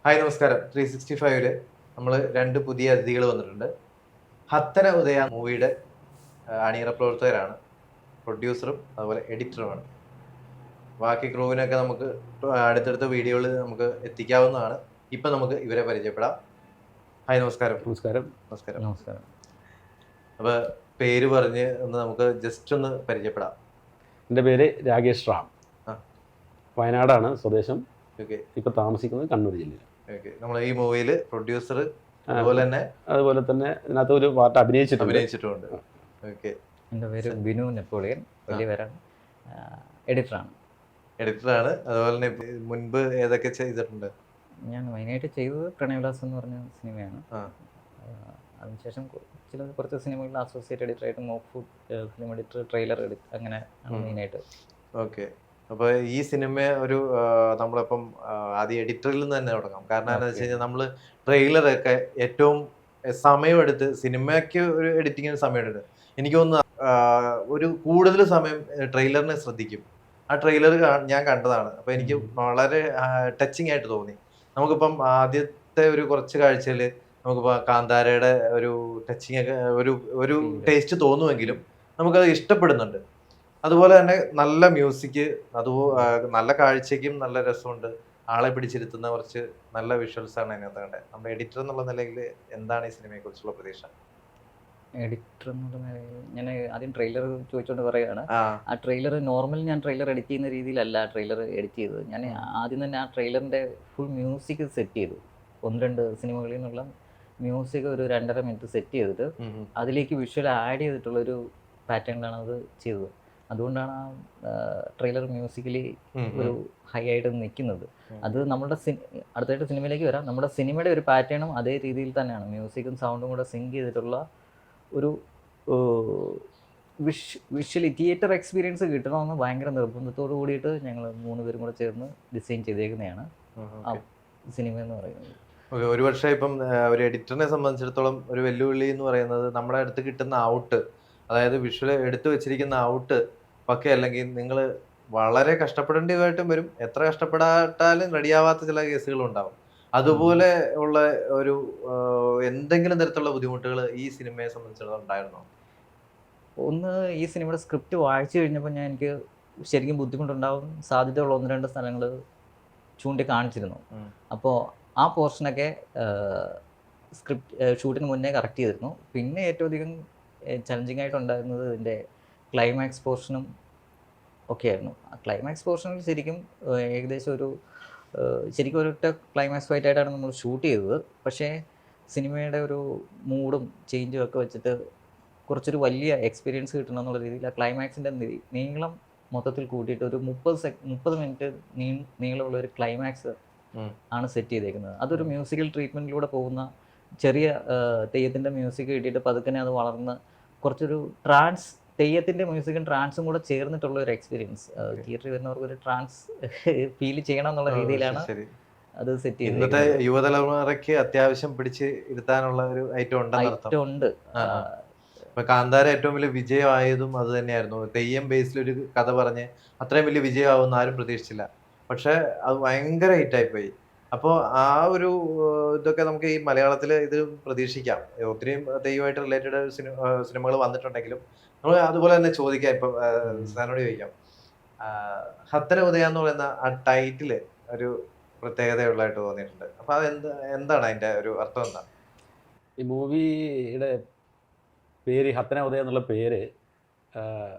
Hi നമസ്കാരം. 365 നമ്മൾ രണ്ട് പുതിയ അതിഥികൾ വന്നിട്ടുണ്ട്. ഹത്തന ഉദയ മൂവിയുടെ അണിയറ പ്രവർത്തകരാണ്. പ്രൊഡ്യൂസറും അതുപോലെ എഡിറ്ററുമാണ്. ബാക്കി ക്രൂവിനൊക്കെ നമുക്ക് അടുത്തടുത്ത വീഡിയോകളിൽ നമുക്ക് എത്തിക്കാവുന്നതാണ്. ഇപ്പം നമുക്ക് ഇവരെ പരിചയപ്പെടാം. ഹായ് നമസ്കാരം. നമസ്കാരം. നമസ്കാരം. നമസ്കാരം. അപ്പോൾ പേര് പറഞ്ഞ് ഒന്ന് നമുക്ക് ജസ്റ്റ് ഒന്ന് പരിചയപ്പെടാം. എൻ്റെ പേര് രാകേഷ് റാം. ആ. വയനാടാണ് സ്വദേശം. ഓക്കെ. ഇപ്പോൾ താമസിക്കുന്നത് കണ്ണൂർ ജില്ലയിൽ. ഓക്കെ. നമ്മൾ ഈ മൂവിയിൽ പ്രൊഡ്യൂസർ അതുപോലെ തന്നെ ഇതിനകത്ത് ഒരു പാട്ട് അഭിനയിച്ചിട്ടുണ്ട്. ഓക്കെ. എൻ്റെ പേര് ബിനു നെപ്പോളിയൻ. വലിയ പേരാണ്. എഡിറ്ററാണ്. അതുപോലെ തന്നെ മുൻപ് ഏതൊക്കെ ചെയ്തിട്ടുണ്ട്? ഞാൻ മെയിനായിട്ട് ചെയ്തത് പ്രണയവിലാസം എന്ന് പറഞ്ഞ സിനിമയാണ്. അതിനുശേഷം കുറച്ച് സിനിമകളിൽ അസോസിയേറ്റ് എഡിറ്ററായിട്ട് mock food film editor, trailer edit, അങ്ങനെ ആണ് മെയിനായിട്ട്. ഓക്കെ. അപ്പോൾ ഈ സിനിമ ഒരു നമ്മളിപ്പം ആദ്യം എഡിറ്ററിൽ നിന്ന് തന്നെ തുടങ്ങാം. കാരണം എന്താണെന്ന് വെച്ച് കഴിഞ്ഞാൽ നമ്മൾ ട്രെയിലറൊക്കെ ഏറ്റവും സമയമെടുത്ത് സിനിമയ്ക്ക് ഒരു എഡിറ്റിങ്ങിന് സമയമെടുത്ത് എനിക്ക് തോന്നുന്നു ഒരു കൂടുതൽ സമയം ട്രെയിലറിനെ ശ്രദ്ധിക്കും. ആ ട്രെയിലർ ഞാൻ കണ്ടതാണ്. അപ്പോൾ എനിക്ക് വളരെ ടച്ചിങ് ആയിട്ട് തോന്നി. നമുക്കിപ്പം ആദ്യത്തെ ഒരു കുറച്ച് കാഴ്ചയിൽ നമുക്കിപ്പോൾ കാന്താരയുടെ ഒരു ടച്ചിങ് ഒക്കെ ഒരു ടേസ്റ്റ് തോന്നുമെങ്കിലും നമുക്കത് ഇഷ്ടപ്പെടുന്നുണ്ട്. അതുപോലെ തന്നെ നല്ല മ്യൂസിക്, നല്ല കാഴ്ചയ്ക്കും നല്ല രസമുണ്ട്. ആളെ പിടിച്ചിരുത്തുന്ന കുറച്ച് നല്ല വിഷ്വൽസ് ആണ് അതിനകത്ത് കണ്ടത്. നമ്മുടെ എഡിറ്റർ എന്നുള്ള നിലയിൽ എന്താണ് ഈ സിനിമയെ കുറിച്ചുള്ള പ്രതീക്ഷ? എഡിറ്റർ എന്നുള്ള നിലയിൽ ഞാൻ ആദ്യം ട്രെയിലർ ചോദിച്ചുകൊണ്ട് പറയുകയാണ്. ആ ട്രെയിലർ ഞാൻ ട്രെയിലർ എഡിറ്റ് ചെയ്യുന്ന രീതിയിലല്ല ട്രെയിലർ എഡിറ്റ് ചെയ്തത്. ഞാൻ ആദ്യം തന്നെ ആ ട്രെയിലറിൻ്റെ ഫുൾ മ്യൂസിക് സെറ്റ് ചെയ്തു. 1-2 സിനിമകളിൽ നിന്നുള്ള മ്യൂസിക് ഒരു 2.5 മിനിറ്റ് സെറ്റ് ചെയ്തിട്ട് അതിലേക്ക് വിഷ്വൽ ആഡ് ചെയ്തിട്ടുള്ളൊരു പാറ്റേണിലാണ് അത് ചെയ്തത്. അതുകൊണ്ടാണ് ആ ട്രെയിലർ മ്യൂസിക്കലി ഒരു ഹൈ ആയിട്ട് നിൽക്കുന്നത്. അത് നമ്മുടെ അടുത്തായിട്ട് സിനിമയിലേക്ക് വരാം. നമ്മുടെ സിനിമയുടെ ഒരു പാറ്റേണും അതേ രീതിയിൽ തന്നെയാണ്. മ്യൂസിക്കും സൗണ്ടും കൂടെ സിങ്ക് ചെയ്തിട്ടുള്ള ഒരു വിഷ്വലി തിയേറ്റർ എക്സ്പീരിയൻസ് കിട്ടണമെന്ന് ഭയങ്കര നിർബന്ധത്തോടു കൂടിയിട്ട് ഞങ്ങൾ 3 പേരും കൂടെ ചേർന്ന് ഡിസൈൻ ചെയ്തേക്കുന്നതാണ് ആ സിനിമ എന്ന് പറയുന്നത്. ഒരു പക്ഷേ ഇപ്പം ഒരു എഡിറ്ററിനെ സംബന്ധിച്ചിടത്തോളം ഒരു വെല്ലുവിളി എന്ന് പറയുന്നത് നമ്മുടെ അടുത്ത് കിട്ടുന്ന ഔട്ട്, അതായത് വിഷ്വൽ എടുത്തു വെച്ചിരിക്കുന്ന ഔട്ട് ഒക്കെ അല്ലെങ്കിൽ നിങ്ങൾ വളരെ കഷ്ടപ്പെടേണ്ടതായിട്ടും വരും. എത്ര കഷ്ടപ്പെടാട്ടാലും റെഡിയാവാത്ത ചില കേസുകളും ഉണ്ടാവും. അതുപോലെ ഉള്ള ഒരു എന്തെങ്കിലും തരത്തിലുള്ള ബുദ്ധിമുട്ടുകൾ ഈ സിനിമയെ സംബന്ധിച്ചിടത്തോളം ഉണ്ടായിരുന്നോ? ഒന്ന്, ഈ സിനിമയുടെ സ്ക്രിപ്റ്റ് വായിച്ചു കഴിഞ്ഞപ്പോൾ എനിക്ക് ശരിക്കും ബുദ്ധിമുട്ടുണ്ടാവും സാധ്യതയുള്ള 1-2 സ്ഥലങ്ങൾ ചൂണ്ടിക്കാണിച്ചിരുന്നു. അപ്പോൾ ആ പോർഷനൊക്കെ സ്ക്രിപ്റ്റ് ഷൂട്ടിന് മുന്നേ കറക്റ്റ് ചെയ്തിരുന്നു. പിന്നെ ഏറ്റവും അധികം ചലഞ്ചിങ് ആയിട്ടുണ്ടായിരുന്നത് ഇതിൻ്റെ ക്ലൈമാക്സ് പോർഷനും ഒക്കെ ആയിരുന്നു. ആ ക്ലൈമാക്സ് പോർഷനിൽ ശരിക്കും ഏകദേശം ഒരൊറ്റ ക്ലൈമാക്സ് ഫൈറ്റായിട്ടാണ് നമ്മൾ ഷൂട്ട് ചെയ്തത്. പക്ഷേ സിനിമയുടെ ഒരു മൂഡും ചേഞ്ചും ഒക്കെ വെച്ചിട്ട് കുറച്ചൊരു വലിയ എക്സ്പീരിയൻസ് കിട്ടണം എന്നുള്ള രീതിയിൽ ആ ക്ലൈമാക്സിൻ്റെ നീളം മൊത്തത്തിൽ കൂട്ടിയിട്ട് ഒരു 30 മിനിറ്റ് നീളമുള്ള ഒരു ക്ലൈമാക്സ് ആണ് സെറ്റ് ചെയ്തേക്കുന്നത്. അതൊരു മ്യൂസിക്കൽ ട്രീറ്റ്മെൻറ്റിലൂടെ പോകുന്ന ചെറിയ തെയ്യത്തിൻ്റെ മ്യൂസിക് കിട്ടിയിട്ട് പതുക്കനെ അത് വളർന്ന് കുറച്ചൊരു തെയ്യത്തിൻ്റെ മ്യൂസിക്കും ട്രാൻസും കൂടെ ചേർന്നിട്ടുള്ള ഒരു എക്സ്പീരിയൻസ് തിയേറ്ററിൽ വരുന്നവർക്ക് ഒരു ട്രാൻസ് ഫീൽ ചെയ്യണം എന്നുള്ള രീതിയിലാണ് അത് സെറ്റ് ചെയ്തത്. ഇന്നത്തെ യുവതലമുറയ്ക്ക് അത്യാവശ്യം പിടിച്ച് ഇരുത്താനുള്ള ഒരു ഐറ്റം ഉണ്ട്. ഇപ്പൊ കാന്താര ഏറ്റവും വലിയ വിജയമായതും അത് തന്നെയായിരുന്നു. തെയ്യം ബേസിലൊരു കഥ പറഞ്ഞ് അത്രയും വലിയ വിജയമാവുമെന്ന് ആരും പ്രതീക്ഷിച്ചില്ല. പക്ഷെ അത് ഭയങ്കര ഹിറ്റായി പോയി. അപ്പോൾ ആ ഒരു ഇതൊക്കെ നമുക്ക് ഈ മലയാളത്തിൽ ഇത് പ്രതീക്ഷിക്കാം. ഒത്തിരിയും തെയ്യമായിട്ട് റിലേറ്റഡ് സിനിമകൾ വന്നിട്ടുണ്ടെങ്കിലും നമ്മൾ അതുപോലെ തന്നെ ചോദിക്കാം. ഇപ്പം സാറിനോട് ചോദിക്കാം, ഹത്തന ഉദയ എന്ന് പറയുന്ന ആ ടൈറ്റില് ഒരു പ്രത്യേകതയുള്ളതായിട്ട് തോന്നിയിട്ടുണ്ട്. അപ്പോൾ അത് എന്താണ് അതിൻ്റെ ഒരു അർത്ഥം? എന്താണ് ഈ മൂവിയുടെ പേര് ഹത്തന ഉദയ എന്നുള്ള പേര്?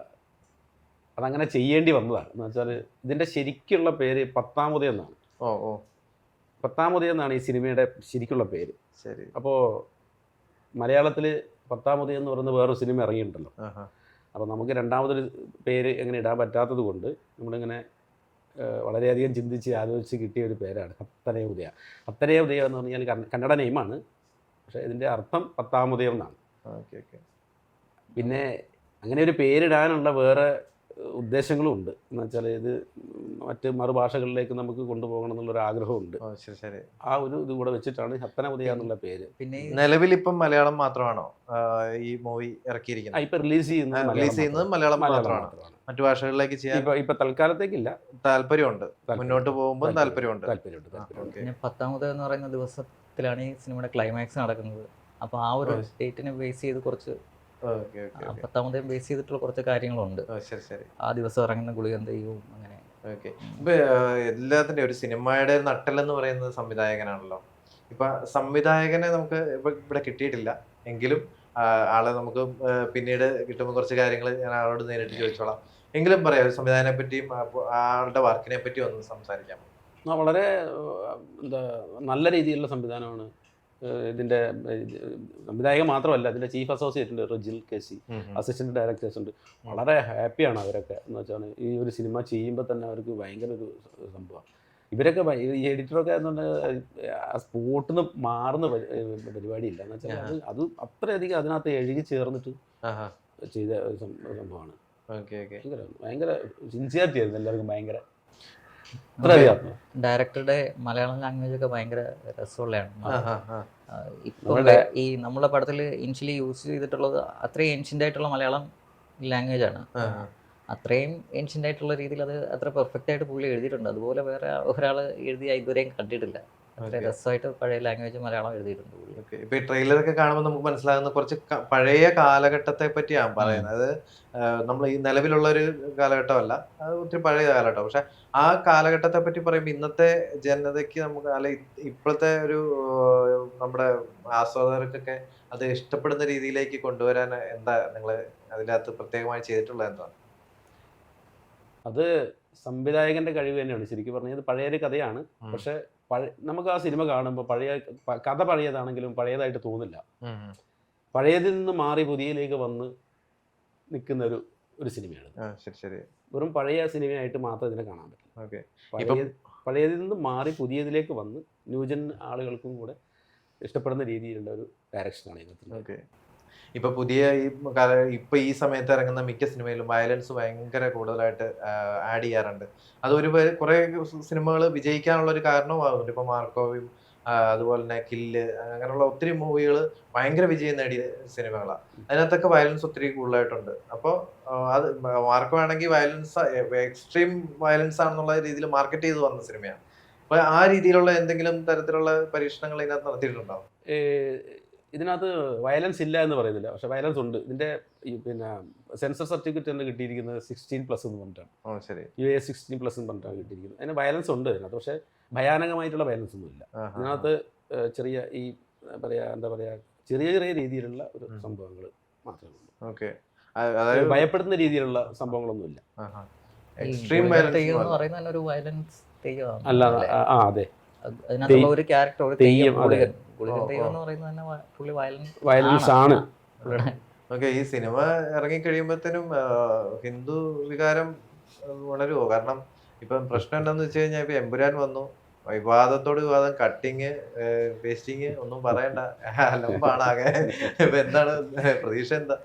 അതങ്ങനെ ചെയ്യേണ്ടി വന്നതാണ്. എന്ന് വെച്ചാൽ ഇതിൻ്റെ ശരിക്കുള്ള പേര് പത്താമുദയം എന്നാണ്. പത്താമുദയം എന്നാണ് ഈ സിനിമയുടെ ശരിക്കുള്ള പേര്. ശരി. അപ്പോൾ മലയാളത്തിൽ പത്താമുദയം എന്ന് പറയുന്ന വേറൊരു സിനിമ ഇറങ്ങിയിട്ടുണ്ടല്ലോ. അപ്പോൾ നമുക്ക് രണ്ടാമതൊരു പേര് എങ്ങനെ ഇടാൻ പറ്റാത്തത് കൊണ്ട് നമ്മളിങ്ങനെ വളരെയധികം ചിന്തിച്ച് ആലോചിച്ച് കിട്ടിയ ഒരു പേരാണ് ഹത്തന ഉദയ. ഹത്തന ഉദയം എന്ന് പറഞ്ഞാൽ കന്നഡ നെയിമാണ്. പക്ഷേ ഇതിൻ്റെ അർത്ഥം പത്താമുദയം എന്നാണ്. ഓക്കെ. പിന്നെ അങ്ങനെ ഒരു പേരിടാനുള്ള വേറെ ഉദ്ദേശങ്ങളും ഉണ്ട്. എന്ന് വെച്ചാൽ ഇത് മറ്റ് മറുഭാഷകളിലേക്ക് നമുക്ക് കൊണ്ടുപോകണം എന്നുള്ളൊരു ആഗ്രഹമുണ്ട്. ശരി ശരി. ആ ഒരു ഇത് കൂടെ വെച്ചിട്ടാണ് ഹത്തനപുതിയ എന്നുള്ള പേര്. പിന്നെ നിലവിൽ ഇപ്പം മലയാളം മാത്രമാണോ ഈ മൂവി ഇറക്കിയിരിക്കുന്നത്? ഇപ്പൊ റിലീസ് ചെയ്യുന്നത് മലയാളം മാത്രമാണ്, മറ്റു ഭാഷകളിലേക്ക് ചെയ്യാൻ ഇപ്പൊ തൽക്കാലത്തേക്കില്ല. താല്പര്യമുണ്ട്, മുന്നോട്ട് പോകുമ്പോൾ താല്പര്യമുണ്ട്. പിന്നെ 10ാമത് എന്ന് പറയുന്ന ദിവസത്തിലാണ് ഈ സിനിമയുടെ ക്ലൈമാക്സ് നടക്കുന്നത്. അപ്പോൾ ആ ഒരു ഡേറ്റിനെ ബേസ് ചെയ്ത് കുറച്ച് 10ാമത് ബേസ് ചെയ്തിട്ടുള്ള കുറച്ച് കാര്യങ്ങളുണ്ട്. ആ ദിവസം ഇറങ്ങുന്ന ഗുളികൻ ദൈവവും അങ്ങനെ. ഓക്കെ. ഇപ്പൊ എല്ലാത്തിന്റെ ഒരു സിനിമയുടെ നട്ടെല്ലെന്ന് പറയുന്നത് സംവിധായകനാണല്ലോ. ഇപ്പൊ സംവിധായകനെ നമുക്ക് ഇപ്പൊ ഇവിടെ കിട്ടിയിട്ടില്ല എങ്കിലും ആളെ നമുക്ക് പിന്നീട് കിട്ടുമ്പോൾ കുറച്ച് കാര്യങ്ങൾ ഞാൻ ആളോട് നേരിട്ട് ചോദിച്ചോളാം. എങ്കിലും പറയാം സംവിധായകനെ പറ്റിയും ആളുടെ വർക്കിനെ പറ്റിയും ഒന്ന് സംസാരിക്കാം. വളരെ എന്താ നല്ല രീതിയിലുള്ള സംവിധാനമാണ്. ഇതിൻ്റെ സംവിധായകൻ മാത്രമല്ല, ഇതിൻ്റെ ചീഫ് അസോസിയേറ്റ് ഉണ്ട് റജിൽ കേസി, അസിസ്റ്റന്റ് ഡയറക്ടേഴ്സ് ഉണ്ട്. വളരെ ഹാപ്പിയാണ് അവരൊക്കെ. എന്ന് വെച്ചാൽ ഈ ഒരു സിനിമ ചെയ്യുമ്പോൾ തന്നെ അവർക്ക് ഭയങ്കര ഒരു സംഭവമാണ്. ഇവരൊക്കെ ഈ എഡിറ്ററൊക്കെ ആ സ്പോട്ടിൽ നിന്ന് മാറുന്ന പരിപാടിയില്ല. എന്ന് വെച്ചാൽ അത് അത്രയധികം അതിനകത്ത് എഴുകി ചേർന്നിട്ട് ചെയ്ത ഒരു സംഭവമാണ്. ഭയങ്കര സിൻസിയറിറ്റി ആയിരുന്നു എല്ലാവർക്കും. ഭയങ്കര ഡയറക്ടറുടെ മലയാളം ലാംഗ്വേജ് ഒക്കെ ഭയങ്കര രസമുള്ളതാണ്. ഇപ്പൊ ഈ നമ്മളെ പടത്തിൽ ഇനിഷ്യലി യൂസ് ചെയ്തിട്ടുള്ളത് അത്രയും ഏൻഷ്യൻ്റ് ആയിട്ടുള്ള മലയാളം ലാംഗ്വേജ് ആണ്. അത്രയും ഏൻഷ്യൻ്റ് ആയിട്ടുള്ള രീതിയിൽ അത് അത്ര പെർഫെക്റ്റ് ആയിട്ട് പുള്ളി എഴുതിയിട്ടുണ്ട്. അതുപോലെ വേറെ ഒരാൾ എഴുതി ഇതുവരെയും കണ്ടിട്ടില്ല. അത്ര രസമായിട്ട് പഴയ ലാംഗ്വേജ് മലയാളം എഴുതിയിട്ടുണ്ട് പുള്ളി. ഇപ്പൊ ഈ ട്രെയിലറൊക്കെ കാണുമ്പോൾ നമുക്ക് മനസ്സിലാകുന്ന കുറച്ച് പഴയ കാലഘട്ടത്തെ പറ്റിയാണ് പറയുന്നത്. നമ്മൾ ഈ നിലവിലുള്ള ഒരു കാലഘട്ടമല്ല, അത് ഒത്തിരി പഴയ കാലഘട്ടം. പക്ഷെ ആ കാലഘട്ടത്തെ പറ്റി പറയുമ്പോൾ ഇന്നത്തെ ജനതയ്ക്ക് നമുക്ക് അല്ലെ ഇപ്പോഴത്തെ ഒരു നമ്മുടെ ആസ്വാദകർക്കൊക്കെ അത് ഇഷ്ടപ്പെടുന്ന രീതിയിലേക്ക് കൊണ്ടുവരാൻ എന്താ നിങ്ങൾ അതിനകത്ത് പ്രത്യേകമായി ചെയ്തിട്ടുള്ളത്? എന്താണ് അത് സംവിധായകന്റെ കഴിവ് തന്നെയാണ്. ശരിക്കും പറഞ്ഞത് പഴയൊരു കഥയാണ്. പക്ഷെ നമുക്ക് ആ സിനിമ കാണുമ്പോൾ കഥ പഴയതാണെങ്കിലും പഴയതായിട്ട് തോന്നില്ല. പഴയതിൽ നിന്ന് മാറി പുതിയതിലേക്ക് വന്ന് നിൽക്കുന്ന ഒരു സിനിമയാണ്. വെറും പഴയ സിനിമയായിട്ട് മാത്രം ഇതിനെ കാണാൻ പറ്റില്ല. പഴയതിൽ നിന്ന് മാറി പുതിയതിലേക്ക് വന്ന് ന്യൂജൻ ആളുകൾക്കും കൂടെ ഇഷ്ടപ്പെടുന്ന രീതിയിലുള്ള ഒരു ഡയറക്ഷനാണ് ഇതിനകത്ത്. ഇപ്പൊ പുതിയ ഇപ്പൊ ഈ സമയത്ത് ഇറങ്ങുന്ന മിക്ക സിനിമയിലും വയലൻസ് ഭയങ്കര കൂടുതലായിട്ട് ആഡ് ചെയ്യാറുണ്ട്. അത് കുറെ സിനിമകൾ വിജയിക്കാനുള്ള ഒരു കാരണമാകുന്നുണ്ട്. ഇപ്പൊ മാർക്കോയും അതുപോലെ തന്നെ കില്ല്, അങ്ങനെയുള്ള ഒത്തിരി മൂവികൾ ഭയങ്കര വിജയം നേടിയ സിനിമകളാണ്. അതിനകത്തൊക്കെ വയലൻസ് ഒത്തിരി കൂടുതലായിട്ടുണ്ട്. അപ്പോൾ അത് മാർക്കോ ആണെങ്കിൽ വയലൻസ് എക്സ്ട്രീം വയലൻസ് ആണെന്നുള്ള രീതിയിൽ മാർക്കറ്റ് ചെയ്ത് വന്ന സിനിമയാണ്. അപ്പൊ ആ രീതിയിലുള്ള എന്തെങ്കിലും തരത്തിലുള്ള പരീക്ഷണങ്ങൾ ഇതിനകത്ത് നടത്തിയിട്ടുണ്ടോ? ഇതിനകത്ത് വയലൻസ് ഇല്ല എന്ന് പറയുന്നില്ല, പക്ഷെ വയലൻസ് ഉണ്ട്. ഇതിന്റെ പിന്നെ സെൻസർ സർട്ടിഫിക്കറ്റ് തന്നെ കിട്ടിയിരിക്കുന്നത് 16+ എന്ന് പറഞ്ഞിട്ടാണ്. US 16+ എന്ന് പറഞ്ഞിട്ടാണ് കിട്ടിയിരിക്കുന്നത്. അതിന് വയലൻസ് ഉണ്ട് ഇതിനകത്ത്, പക്ഷെ ഭയാനകമായിട്ടുള്ള വയലൻസ് ഒന്നും ഇല്ല. ഇതിനകത്ത് ചെറിയ ഈ എന്താ പറയാ ചെറിയ ചെറിയ രീതിയിലുള്ള ഒരു സംഭവങ്ങൾ മാത്രമേ ഉള്ളൂ. ഭയപ്പെടുന്ന രീതിയിലുള്ള സംഭവങ്ങളൊന്നുമില്ല. എക്സ്ട്രീം വയലൻസ് അല്ല. അതെ, അതിനകത്തുള്ള ഒരു ക്യാരക്ടർ വയലൻസ് ആണ്. ഈ സിനിമ ഇറങ്ങി കഴിയുമ്പോഴത്തേനും ഹിന്ദു വികാരം വളരുമോ? കാരണം ഇപ്പം പ്രശ്നം എന്താന്ന് വെച്ച് കഴിഞ്ഞാൽ ഇപ്പൊ എമ്പുരാൻ വന്നു, വിവാദത്തോട് വിവാദം, കട്ടിങ് പേസ്റ്റിങ് ഒന്നും പറയണ്ട, അലമ്പാണാകെ. ഇപ്പൊ എന്താണ് പ്രതീക്ഷ? എന്താ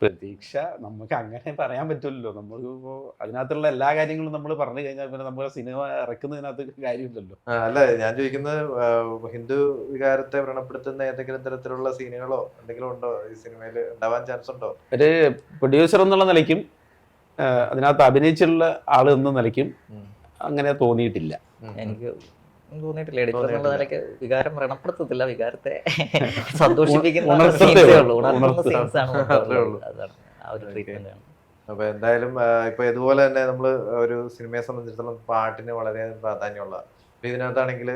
പ്രതീക്ഷ? നമുക്ക് അങ്ങനെ പറയാൻ പറ്റില്ലല്ലോ. നമ്മളിപ്പോ അതിനകത്തുള്ള എല്ലാ കാര്യങ്ങളും നമ്മൾ പറഞ്ഞു കഴിഞ്ഞാൽ പിന്നെ നമ്മുടെ സിനിമ ഇറക്കുന്നതിനകത്ത് കാര്യമില്ലല്ലോ. അല്ല, ഞാൻ ചോദിക്കുന്നത് ഹിന്ദു വികാരത്തെ വ്രണപ്പെടുത്തുന്ന ഏതെങ്കിലും തരത്തിലുള്ള സീനുകളോ എന്തെങ്കിലും ഉണ്ടോ ഈ സിനിമയിൽ ഉണ്ടാവാൻ ചാൻസ് ഉണ്ടോ? ഒരു പ്രൊഡ്യൂസർ എന്നുള്ള നിലയ്ക്കും അതിനകത്ത് അഭിനയിച്ചിട്ടുള്ള ആൾ എന്ന നിലയ്ക്കും അങ്ങനെ തോന്നിയിട്ടില്ല. എനിക്ക് തോന്നിയിട്ടില്ല. എഡിറ്റർ എന്നുള്ള നിലയ്ക്ക് വികാരം വ്രണപ്പെടുത്തത്തില്ല, വികാരത്തെ സന്തോഷിപ്പിക്കുന്ന സീൻസ് ആണ്. അപ്പൊ എന്തായാലും ഇപ്പൊ ഇതുപോലെ തന്നെ നമ്മള് ഒരു സിനിമയെ സംബന്ധിച്ചിടത്തോളം പാട്ടിന് വളരെ പ്രാധാന്യമുള്ള ഇതിനകത്താണെങ്കിൽ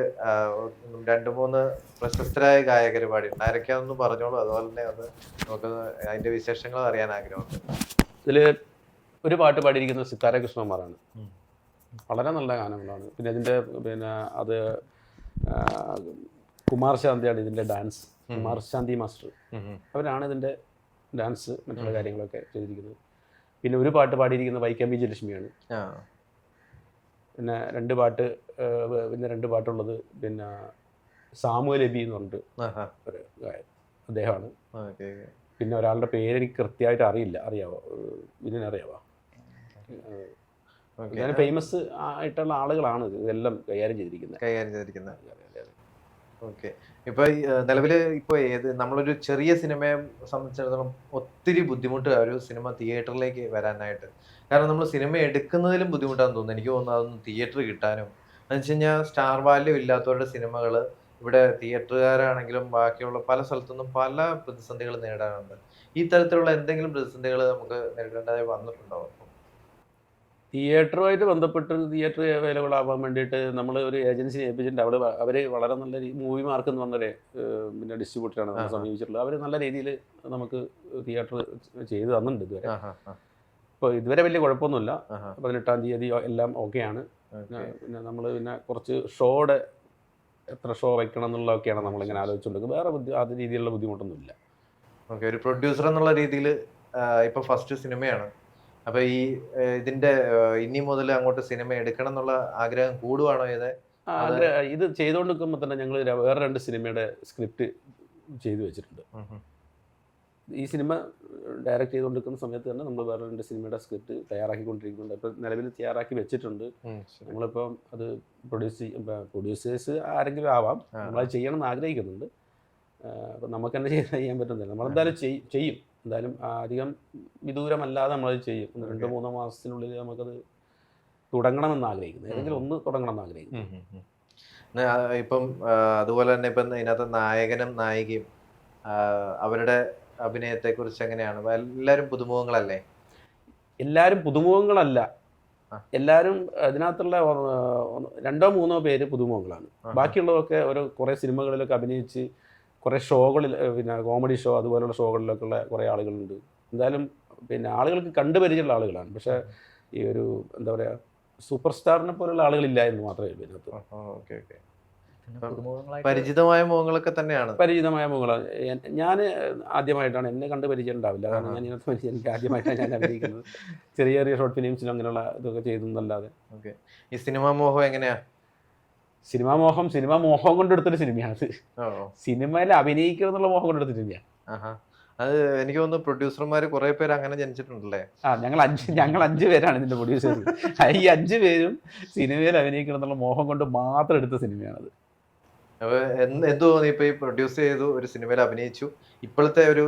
2-3 പ്രശസ്തരായ ഗായകർ പാടി ആരൊക്കെയാണെന്ന് പറഞ്ഞോളൂ. അതുപോലെ തന്നെ ഒന്ന് നമുക്ക് അതിന്റെ വിശേഷങ്ങൾ അറിയാൻ ആഗ്രഹമുണ്ട്. ഇതില് ഒരു പാട്ട് പാടിയിരിക്കുന്നത് സിത്താര കൃഷ്ണകുമാറാണ്. വളരെ നല്ല ഗാനങ്ങളാണ്. പിന്നെ ഇതിൻ്റെ അത് കുമാർ ശാന്തിയാണ് ഇതിൻ്റെ ഡാൻസ്. കുമാർ ശാന്തി മാസ്റ്റർ അവരാണ് ഇതിൻ്റെ ഡാൻസ് മറ്റുള്ള കാര്യങ്ങളൊക്കെ ചെയ്തിരിക്കുന്നത്. പിന്നെ ഒരു പാട്ട് പാടിയിരിക്കുന്നത് വൈക്കം വിജയലക്ഷ്മിയാണ്. പിന്നെ രണ്ട് പാട്ടുള്ളത് പിന്നെ സാമുവൽ എബി എന്ന് പറഞ്ഞിട്ട് ഒരു അദ്ദേഹമാണ്. പിന്നെ ഒരാളുടെ പേര് എനിക്ക് കൃത്യമായിട്ട് അറിയില്ല. അറിയാവോ? ഇതിനറിയാവോ? ഞാൻ ഫേമസ് ആയിട്ടുള്ള ആളുകളാണ് ഇതെല്ലാം കൈകാര്യം ചെയ്തിരിക്കുന്നത്. ഓക്കെ. ഇപ്പൊ നിലവില് ഇപ്പൊ നമ്മളൊരു ചെറിയ സിനിമയെ സംബന്ധിച്ചിടത്തോളം ഒത്തിരി ബുദ്ധിമുട്ട് ഒരു സിനിമ തിയേറ്ററിലേക്ക് വരാനായിട്ട്. കാരണം നമ്മൾ സിനിമ എടുക്കുന്നതിലും ബുദ്ധിമുട്ടാണെന്ന് തോന്നുന്നു. എനിക്ക് തോന്നുന്നു അതൊന്നും തിയേറ്റർ കിട്ടാനും. എന്ന് വെച്ച് കഴിഞ്ഞാൽ സ്റ്റാർ വാല്യൂ ഇല്ലാത്തവരുടെ സിനിമകള് ഇവിടെ തിയേറ്ററുകാരാണെങ്കിലും ബാക്കിയുള്ള പല സ്ഥലത്തുനിന്നും പല പ്രതിസന്ധികൾ നേടാറുണ്ട്. ഈ തരത്തിലുള്ള എന്തെങ്കിലും പ്രതിസന്ധികൾ നമുക്ക് നേരിടേണ്ടതായി വന്നിട്ടുണ്ടോ? തിയേറ്ററുമായിട്ട് ബന്ധപ്പെട്ട് തിയേറ്റർ അവൈലബിൾ ആവാൻ വേണ്ടിയിട്ട് നമ്മൾ ഒരു ഏജൻസിനെ ഏൽപ്പിച്ചിട്ടുണ്ട്. അവർ വളരെ നല്ല മൂവി മാർക്ക് എന്ന് പറഞ്ഞൊരു പിന്നെ ഡിസ്ട്രിബ്യൂട്ടറാണ് നമ്മൾ സമീപിച്ചിട്ടുള്ളത്. അവർ നല്ല രീതിയിൽ നമുക്ക് തിയേറ്റർ ചെയ്ത് തന്നിട്ടുണ്ട് ഇതുവരെ. ഇപ്പോൾ ഇതുവരെ വലിയ കുഴപ്പമൊന്നുമില്ല. 18-ാം തീയതി എല്ലാം ഓക്കെയാണ്. പിന്നെ നമ്മൾ പിന്നെ കുറച്ച് ഷോയുടെ എത്ര ഷോ വയ്ക്കണം എന്നുള്ളതൊക്കെയാണ് നമ്മളിങ്ങനെ ആലോചിച്ചുകൊണ്ടിരിക്കുന്നത്. വേറെ അത് രീതിയിലുള്ള ബുദ്ധിമുട്ടൊന്നുമില്ല. ഓക്കെ. ഒരു പ്രൊഡ്യൂസർ എന്നുള്ള രീതിയിൽ ഇപ്പോൾ ഫസ്റ്റ് സിനിമയാണ്. അപ്പൊ ഇതിന്റെ ഇനി മുതൽ അങ്ങോട്ട് സിനിമ എടുക്കണം എന്നുള്ള ആഗ്രഹം കൂടുവാണോ? ഇത് ചെയ്തുകൊണ്ടിരിക്കുമ്പോൾ തന്നെ ഞങ്ങൾ വേറെ 2 സിനിമയുടെ സ്ക്രിപ്റ്റ് ചെയ്തു വെച്ചിട്ടുണ്ട്. ഈ സിനിമ ഡയറക്റ്റ് ചെയ്തുകൊണ്ടിരിക്കുന്ന സമയത്ത് തന്നെ നമ്മൾ വേറെ 2 സിനിമയുടെ സ്ക്രിപ്റ്റ് തയ്യാറാക്കിക്കൊണ്ടിരിക്കുന്നുണ്ട്. അപ്പോൾ നിലവിൽ തയ്യാറാക്കി വെച്ചിട്ടുണ്ട്. നമ്മളിപ്പം അത് പ്രൊഡ്യൂസേഴ്സ് ആരെങ്കിലും ആവാം, നമ്മളത് ചെയ്യണം എന്ന് ആഗ്രഹിക്കുന്നുണ്ട്. അപ്പം നമുക്ക് തന്നെ ചെയ്യാൻ പറ്റുന്നില്ല. നമ്മളെന്തായാലും ചെയ്യും. എന്തായാലും അധികം വിദൂരമല്ലാതെ നമ്മളത് ചെയ്യും. 2-3 മാസത്തിനുള്ളിൽ നമുക്കത് തുടങ്ങണമെന്ന് ആഗ്രഹിക്കുന്നു. ഏതെങ്കിലും ഒന്ന് തുടങ്ങണമെന്ന് ആഗ്രഹിക്കുന്നു. ഇപ്പം അതുപോലെ തന്നെ ഇപ്പം ഇതിനകത്ത് നായകനും നായികയും അവരുടെ അഭിനയത്തെ കുറിച്ച് എങ്ങനെയാണ്? എല്ലാവരും പുതുമുഖങ്ങളല്ലേ? എല്ലാവരും പുതുമുഖങ്ങളല്ല. എല്ലാവരും അതിനകത്തുള്ള 2-3 പേര് പുതുമുഖങ്ങളാണ്. ബാക്കിയുള്ളതൊക്കെ കുറേ സിനിമകളിലൊക്കെ അഭിനയിച്ച് കുറേ ഷോകളിൽ പിന്നെ കോമഡി ഷോ അതുപോലുള്ള ഷോകളിലൊക്കെ ഉള്ള കുറേ ആളുകളുണ്ട്. എന്തായാലും പിന്നെ ആളുകൾക്ക് കണ്ടുപരിചയമുള്ള ആളുകളാണ്. പക്ഷേ ഈ ഒരു എന്താ പറയുക സൂപ്പർ സ്റ്റാറിനെ പോലുള്ള ആളുകളില്ല എന്ന് മാത്രമേ ഉള്ളൂ ഇതിനകത്ത്. പരിചിതമായ മുഖങ്ങളൊക്കെ തന്നെയാണ്. പരിചിതമായ മുഖങ്ങളാണ്. ഞാൻ ആദ്യമായിട്ടാണ്, എന്നെ കണ്ട് പരിചയം ഉണ്ടാവില്ല. കാരണം ഞാൻ ഇതിനകത്ത് എനിക്ക് ആദ്യമായിട്ടാണ് ഞാൻ അഭിനയിക്കുന്നത്. ചെറിയ ചെറിയ ഷോർട്ട് ഫിലിംസിലും അങ്ങനെയുള്ള ഇതൊക്കെ ചെയ്തെന്നല്ലാതെ. ഓക്കെ. ഈ സിനിമാ മോഹം എങ്ങനെയാ? സിനിമാ മോഹം കൊണ്ടെടുത്തൊരു സിനിമയാണ്. സിനിമയിൽ അഭിനയിക്കണം എന്നുള്ള മോഹം കൊണ്ടെടുത്ത സിനിമയാണ്. അത് എനിക്ക് തോന്നുന്നു പ്രൊഡ്യൂസർമാര് കുറെ പേര് അങ്ങനെ ജനിച്ചിട്ടുണ്ടല്ലേ? ഞങ്ങൾ 5 പേരാണ് ഇതിന്റെ പ്രൊഡ്യൂസേഴ്സ്. ഈ 5 പേരും സിനിമയിൽ അഭിനയിക്കണം എന്നുള്ള മോഹം കൊണ്ട് മാത്രം എടുത്ത സിനിമയാണത്. അപ്പൊ എന്ത് തോന്നി ഇപ്പൊ ഈ പ്രൊഡ്യൂസ് ചെയ്തു, ഒരു സിനിമയിൽ അഭിനയിച്ചു, ഇപ്പോഴത്തെ ഒരു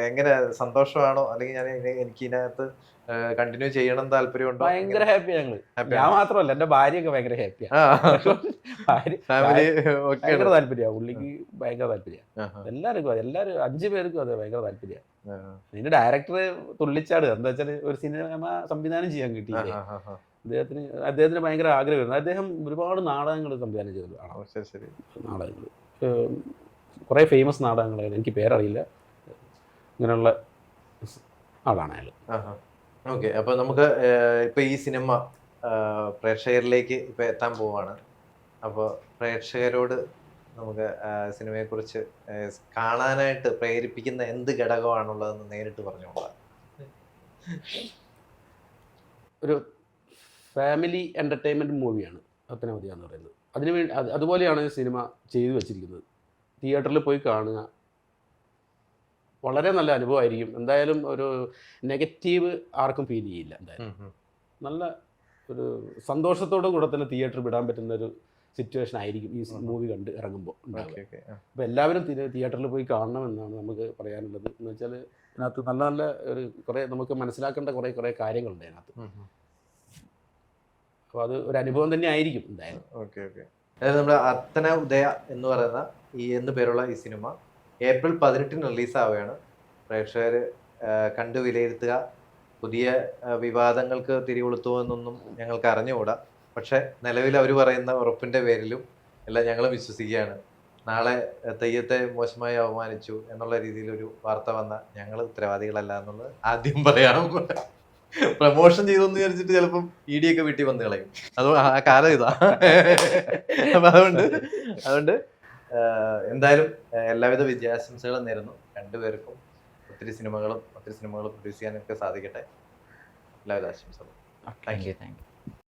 എങ്ങനെ സന്തോഷമാണോ അല്ലെങ്കിൽ എനിക്ക് ഇതിനകത്ത് കണ്ടിന്യൂ ചെയ്യണം താല്പര്യമുണ്ടോ? ഭയങ്കര ഹാപ്പിയാ ഞങ്ങള്. ഞാൻ മാത്രമല്ല, എന്റെ ഭാര്യയൊക്കെ ഭയങ്കര ഹാപ്പിയാ. ഭയങ്കര താല്പര്യ, പുള്ളിക്ക് ഭയങ്കര താല്പര്യ. എല്ലാരും 5 പേർക്കും അതെ ഭയങ്കര താല്പര്യ. ഇതിന്റെ ഡയറക്ടർ തുള്ളിച്ചാട്. എന്താ വെച്ചാൽ ഒരു സിനിമ സംവിധാനം ചെയ്യാൻ കിട്ടിയില്ലേ അദ്ദേഹത്തിന് ഭയങ്കര ആഗ്രഹമായിരുന്നു. അദ്ദേഹം ഒരുപാട് നാടകങ്ങൾ സംവിധാനം ചെയ്തിട്ടുണ്ട്. നാടകങ്ങൾ കുറേ ഫേമസ് നാടകങ്ങളാണ്, എനിക്ക് പേരറിയില്ല. ഇങ്ങനെയുള്ള ആളാണ് അയാൾ. ഓക്കെ. അപ്പൊ നമുക്ക് ഇപ്പൊ ഈ സിനിമ പ്രേക്ഷകരിലേക്ക് ഇപ്പൊ എത്താൻ പോവാണ്. അപ്പോൾ പ്രേക്ഷകരോട് നമുക്ക് സിനിമയെക്കുറിച്ച് കാണാനായിട്ട് പ്രേരിപ്പിക്കുന്ന എന്ത് ഘടകമാണുള്ളതെന്ന് നേരിട്ട് പറഞ്ഞുകൊള്ളാം. ഒരു ഫാമിലി എൻ്റർടൈൻമെൻറ്റ് മൂവിയാണ് പത്തനാപുതി എന്ന് പറയുന്നത്. അതിനുവേണ്ടി അതുപോലെയാണ് സിനിമ ചെയ്തു വച്ചിരിക്കുന്നത്. തിയേറ്ററിൽ പോയി കാണുക, വളരെ നല്ല അനുഭവമായിരിക്കും. എന്തായാലും ഒരു നെഗറ്റീവ് ആർക്കും ഫീൽ ചെയ്യില്ല. എന്തായാലും നല്ല ഒരു സന്തോഷത്തോടു കൂടെ തന്നെ തിയേറ്റർ വിടാൻ പറ്റുന്ന ഒരു സിറ്റുവേഷൻ ആയിരിക്കും ഈ മൂവി കണ്ട് ഇറങ്ങുമ്പോൾ ഉണ്ടാവുക. അപ്പോൾ എല്ലാവരും തിയേറ്ററിൽ പോയി കാണണമെന്നാണ് നമുക്ക് പറയാനുള്ളത്. എന്ന് വെച്ചാൽ ഇതിനകത്ത് നല്ല നല്ല ഒരു കുറേ നമുക്ക് മനസ്സിലാക്കേണ്ട കുറേ കാര്യങ്ങളുണ്ട് അതിനകത്ത്. അപ്പോൾ അത് ഒരു അനുഭവം തന്നെ ആയിരിക്കും എന്തായാലും. ഓക്കെ. അതായത് നമ്മുടെ അത്തന ഉദയ എന്ന് പറയുന്ന എന്ന് പേരുള്ള ഈ സിനിമ ഏപ്രിൽ 18 റിലീസാവുകയാണ്. പ്രേക്ഷകർ കണ്ടു വിലയിരുത്തുക. പുതിയ വിവാദങ്ങൾക്ക് തിരികൊളുത്തുമെന്നൊന്നും ഞങ്ങൾക്ക് അറിഞ്ഞുകൂടാ. പക്ഷെ നിലവിൽ അവർ പറയുന്ന ഉറപ്പിന്റെ പേരിലും എല്ലാം ഞങ്ങൾ വിശ്വസിക്കുകയാണ്. നാളെ തെയ്യത്തെ മോശമായി അവമാനിച്ചു എന്നുള്ള രീതിയിലൊരു വാർത്ത വന്ന ഞങ്ങൾ ഉത്തരവാദികളല്ല എന്നുള്ളത് ആദ്യം പറയാം. പ്രമോഷൻ ചെയ്തെന്ന് വിചാരിച്ചിട്ട് ചിലപ്പം ED ഒക്കെ വീട്ടിൽ വന്ന് കളയും. അത് ആ കാലം ഇതാ. അപ്പൊ അതുകൊണ്ട് എന്തായാലും എല്ലാവിധ വിജയാശംസകളും നേരുന്നു രണ്ടുപേർക്കും. ഒത്തിരി സിനിമകളും പ്രൊഡ്യൂസ് ചെയ്യാനൊക്കെ സാധിക്കട്ടെ. എല്ലാവിധ ആശംസകളും. Thank you.